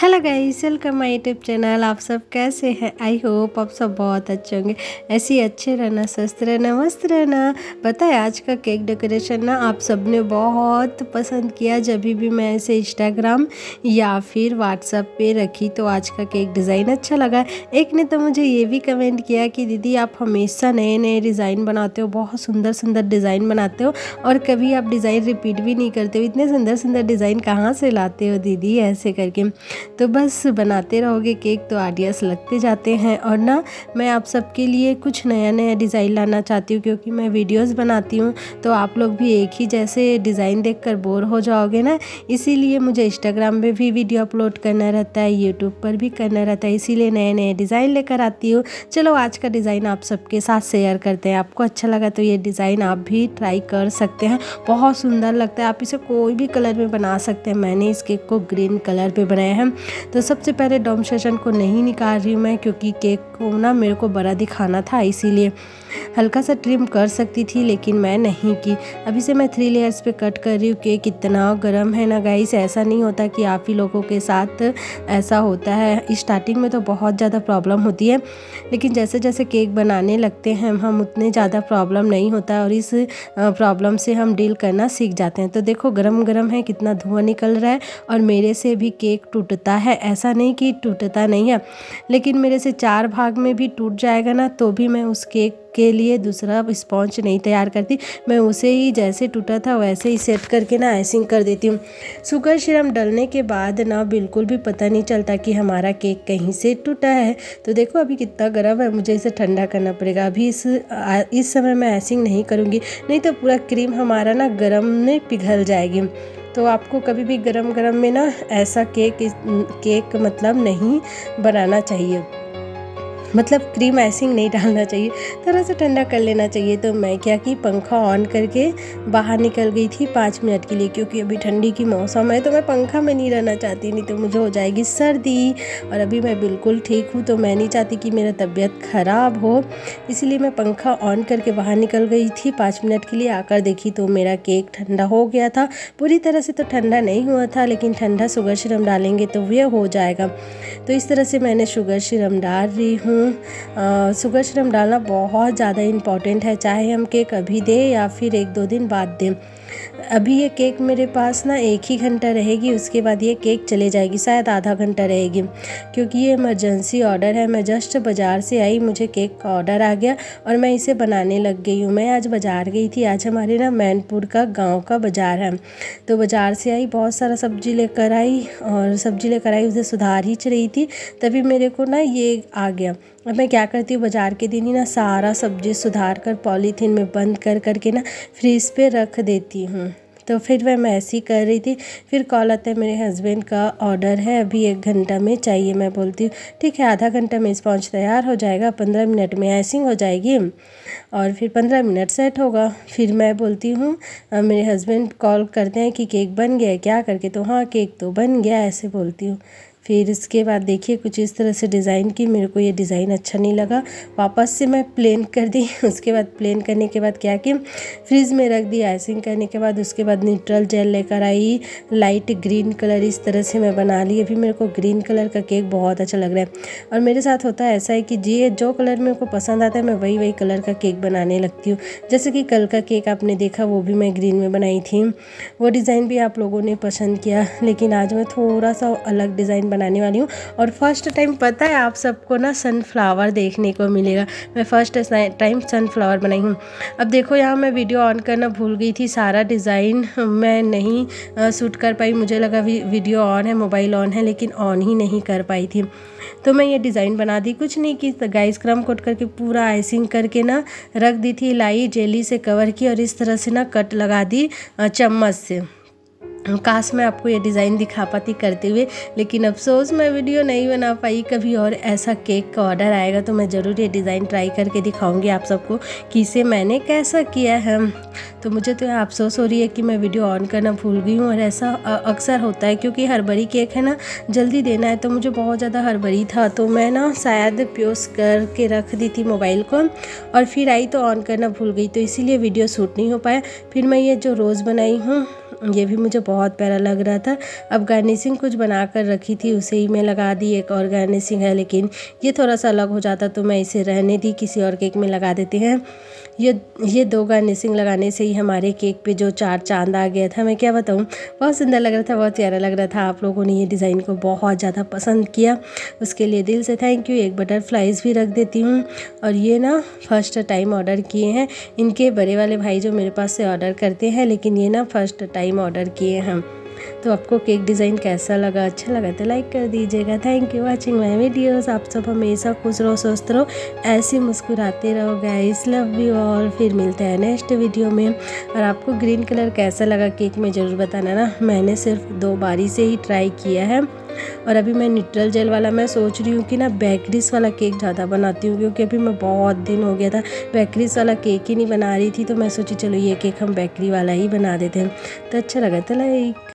Hello guys, welcome my YouTube channel. आप सब कैसे हैं? आई होप आप सब बहुत अच्छे होंगे। ऐसे ही अच्छे रहना, स्वस्थ रहना, मस्त रहना। पता है आज का केक डेकोरेशन ना आप सब ने बहुत पसंद किया। जब भी मैं इसे इंस्टाग्राम या फिर व्हाट्सएप पे रखी तो आज का केक डिज़ाइन अच्छा लगा। एक ने तो मुझे ये भी कमेंट किया कि दीदी आप हमेशा नए नए डिज़ाइन बनाते हो, बहुत सुंदर सुंदर डिज़ाइन बनाते हो और कभी आप डिज़ाइन रिपीट भी नहीं करते हो। इतने सुंदर सुंदर डिज़ाइन कहाँ से लाते हो दीदी? ऐसे करके तो बस बनाते रहोगे केक तो आइडियाज़ लगते जाते हैं। और ना मैं आप सबके लिए कुछ नया नया डिज़ाइन लाना चाहती हूँ, क्योंकि मैं वीडियोस बनाती हूँ तो आप लोग भी एक ही जैसे डिज़ाइन देखकर बोर हो जाओगे ना। इसीलिए मुझे इंस्टाग्राम पे भी वीडियो अपलोड करना रहता है, यूट्यूब पर भी करना रहता है, इसीलिए नए नए डिज़ाइन लेकर आती हूँ। चलो आज का डिज़ाइन आप सबके साथ शेयर करते हैं। आपको अच्छा लगा तो ये डिज़ाइन आप भी ट्राई कर सकते हैं, बहुत सुंदर लगता है। आप इसे कोई भी कलर में बना सकते हैं। मैंने इस केक को ग्रीन कलर पे बनाया है। तो सबसे पहले डॉम सेशन को नहीं निकाल रही हूँ मैं, क्योंकि केक को ना मेरे को बड़ा दिखाना था, इसीलिए हल्का सा ट्रिम कर सकती थी लेकिन मैं नहीं की। अभी से मैं 3 लेयर्स पे कट कर रही हूँ। केक इतना गर्म है ना गाइस, ऐसा नहीं होता कि आप ही लोगों के साथ ऐसा होता है। स्टार्टिंग में तो बहुत ज़्यादा प्रॉब्लम होती है, लेकिन जैसे जैसे केक बनाने लगते हैं हम उतने ज़्यादा प्रॉब्लम नहीं होता और इस प्रॉब्लम से हम डील करना सीख जाते हैं। तो देखो गरम गरम है, कितना धुआं निकल रहा है और मेरे से भी केक टूटता है। ऐसा नहीं कि टूटता नहीं है, लेकिन मेरे से 4 भाग में भी टूट जाएगा ना तो भी मैं उस केक के लिए दूसरा स्पॉन्ज नहीं तैयार करती। मैं उसे ही जैसे टूटा था वैसे ही सेट करके ना आइसिंग कर देती हूँ। शुगर सिरप डालने के बाद ना बिल्कुल भी पता नहीं चलता कि हमारा केक कहीं से टूटा है। तो देखो अभी कितना गर्म है, मुझे इसे ठंडा करना पड़ेगा। अभी इस समय मैं आइसिंग नहीं करूँगी, नहीं तो पूरा क्रीम हमारा ना गर्म में पिघल जाएगी। तो आपको कभी भी गरम गरम में ना ऐसा केक मतलब नहीं बनाना चाहिए, मतलब क्रीम आइसिंग नहीं डालना चाहिए, थोड़ा सा ठंडा कर लेना चाहिए। तो मैं क्या कि पंखा ऑन करके बाहर निकल गई थी 5 मिनट के लिए, क्योंकि अभी ठंडी की मौसम है तो मैं पंखा में नहीं रहना चाहती, नहीं तो मुझे हो जाएगी सर्दी। और अभी मैं बिल्कुल ठीक हूँ तो मैं नहीं चाहती कि मेरा तबीयत ख़राब हो, इसलिए मैं पंखा ऑन करके बाहर निकल गई थी 5 मिनट के लिए। आकर देखी तो मेरा केक ठंडा हो गया था। पूरी तरह से तो ठंडा नहीं हुआ था, लेकिन ठंडा शुगर सिरप डालेंगे तो वह हो जाएगा। तो इस तरह से मैंने शुगर सिरप डाल रही हूँ। शुगर सिरप डालना बहुत ज़्यादा इम्पॉर्टेंट है, चाहे हम केक अभी दें या फिर 1-2 दिन बाद दें। अभी ये केक मेरे पास ना 1 ही घंटा रहेगी, उसके बाद ये केक चले जाएगी, शायद आधा घंटा रहेगी, क्योंकि ये इमरजेंसी ऑर्डर है। मैं जस्ट बाज़ार से आई, मुझे केक का ऑर्डर आ गया और मैं इसे बनाने लग गई हूँ। मैं आज बाज़ार गई थी, आज हमारे ना मैनपुर का गांव का बाज़ार है। तो बाज़ार से आई, बहुत सारा सब्जी लेकर आई और सब्जी लेकर आई उसे सुधार ही रही थी, तभी मेरे को ना ये आ गया। अब मैं क्या करती हूँ, बाज़ार के दिन ही ना सारा सब्जी सुधार कर पॉलीथीन में बंद कर करके ना फ्रीज पे रख देती हूँ। तो फिर मैं ऐसी कर रही थी। फिर कॉल आता है, मेरे हस्बैंड का ऑर्डर है, अभी 1 घंटा में चाहिए। मैं बोलती हूँ ठीक है, आधा घंटा में स्पॉन्ज तैयार हो जाएगा, 15 मिनट में आइसिंग हो जाएगी और फिर 15 मिनट सेट होगा। फिर मैं बोलती हूँ, मेरे हस्बैंड कॉल करते हैं कि केक बन गया है क्या करके, तो हाँ केक तो बन गया, ऐसे बोलती हूँ। फिर इसके बाद देखिए कुछ इस तरह से डिज़ाइन की, मेरे को ये डिज़ाइन अच्छा नहीं लगा, वापस से मैं प्लेन कर दी। उसके बाद प्लेन करने के बाद क्या कि फ्रिज में रख दी आइसिंग करने के बाद। उसके बाद न्यूट्रल जेल लेकर आई, लाइट ग्रीन कलर, इस तरह से मैं बना ली। अभी मेरे को ग्रीन कलर का केक बहुत अच्छा लग रहा है और मेरे साथ होता है ऐसा है कि जो कलर मेरे को पसंद आता है मैं वही कलर का केक बनाने लगती हूँ। जैसे कि कल का केक आपने देखा, वो भी मैं ग्रीन में बनाई थी, वो डिज़ाइन भी आप लोगों ने पसंद किया। लेकिन आज मैं थोड़ा सा अलग डिज़ाइन बनाने वाली हूँ और फर्स्ट टाइम पता है आप सबको ना सनफ्लावर देखने को मिलेगा। मैं फर्स्ट टाइम सनफ्लावर बनाई हूँ। अब देखो यहाँ मैं वीडियो ऑन करना भूल गई थी, सारा डिज़ाइन मैं नहीं शूट कर पाई। मुझे लगा वीडियो ऑन है, मोबाइल ऑन है, लेकिन ऑन ही नहीं कर पाई थी। तो मैं ये डिज़ाइन बना दी, कुछ नहीं की गाइस, क्रम कोट करके पूरा आइसिंग करके ना रख दी थी, लाई जेली से कवर की और इस तरह से ना कट लगा दी चम्मच से। काश मैं आपको ये डिज़ाइन दिखा पाती करते हुए, लेकिन अफसोस मैं वीडियो नहीं बना पाई। कभी और ऐसा केक का ऑर्डर आएगा तो मैं ज़रूर ये डिज़ाइन ट्राई करके दिखाऊंगी आप सबको कि इसे मैंने कैसा किया है। तो मुझे तो अफसोस हो रही है कि मैं वीडियो ऑन करना भूल गई हूँ और ऐसा अक्सर होता है, क्योंकि हड़बड़ी केक है ना, जल्दी देना है, तो मुझे बहुत ज़्यादा हड़बड़ी था तो मैं ना शायद प्योस करके रख दी थी मोबाइल को और फिर आई तो ऑन करना भूल गई, तो इसीलिए वीडियो शूट नहीं हो पाया। फिर मैं ये जो रोज़ बनाई हूँ ये भी मुझे बहुत प्यारा लग रहा था। अब गार्निशिंग कुछ बना कर रखी थी, उसे ही मैं लगा दी। एक और गार्निशिंग है लेकिन ये थोड़ा सा अलग हो जाता तो मैं इसे रहने दी, किसी और केक में लगा देते हैं। ये 2 गार्निशिंग लगाने से ही हमारे केक पे जो 4 चाँद आ गया था। मैं क्या बताऊँ, बहुत सुंदर लग रहा था, बहुत प्यारा लग रहा था। आप लोगों ने ये डिज़ाइन को बहुत ज़्यादा पसंद किया, उसके लिए दिल से थैंक यू। एक बटरफ्लाइज भी रख देती हूँ। और ये ना फर्स्ट टाइम ऑर्डर किए हैं, इनके बड़े वाले भाई जो मेरे पास से ऑर्डर करते हैं, लेकिन ये ना फर्स्ट टाइम ऑर्डर किए हैं। तो आपको केक डिज़ाइन कैसा लगा, अच्छा लगा तो लाइक कर दीजिएगा। Thank you watching my videos. आप सब हमेशा खुश रहो, स्वस्थ रहो, ऐसे मुस्कुराते रहो गाइस। Love you all. फिर मिलते हैं नेक्स्ट वीडियो में। और आपको ग्रीन कलर कैसा लगा केक में ज़रूर बताना ना। मैंने सिर्फ 2 बारी से ही ट्राई किया है। और अभी मैं न्यूट्रल जेल वाला मैं सोच रही हूँ कि ना बेकरीज वाला केक ज़्यादा बनाती हूँ, क्योंकि अभी मैं बहुत दिन हो गया था बेकरीज वाला केक ही नहीं बना रही थी। तो मैं सोची चलो ये केक हम बेकरी वाला ही बना देते हैं। तो अच्छा लगा तो लाइक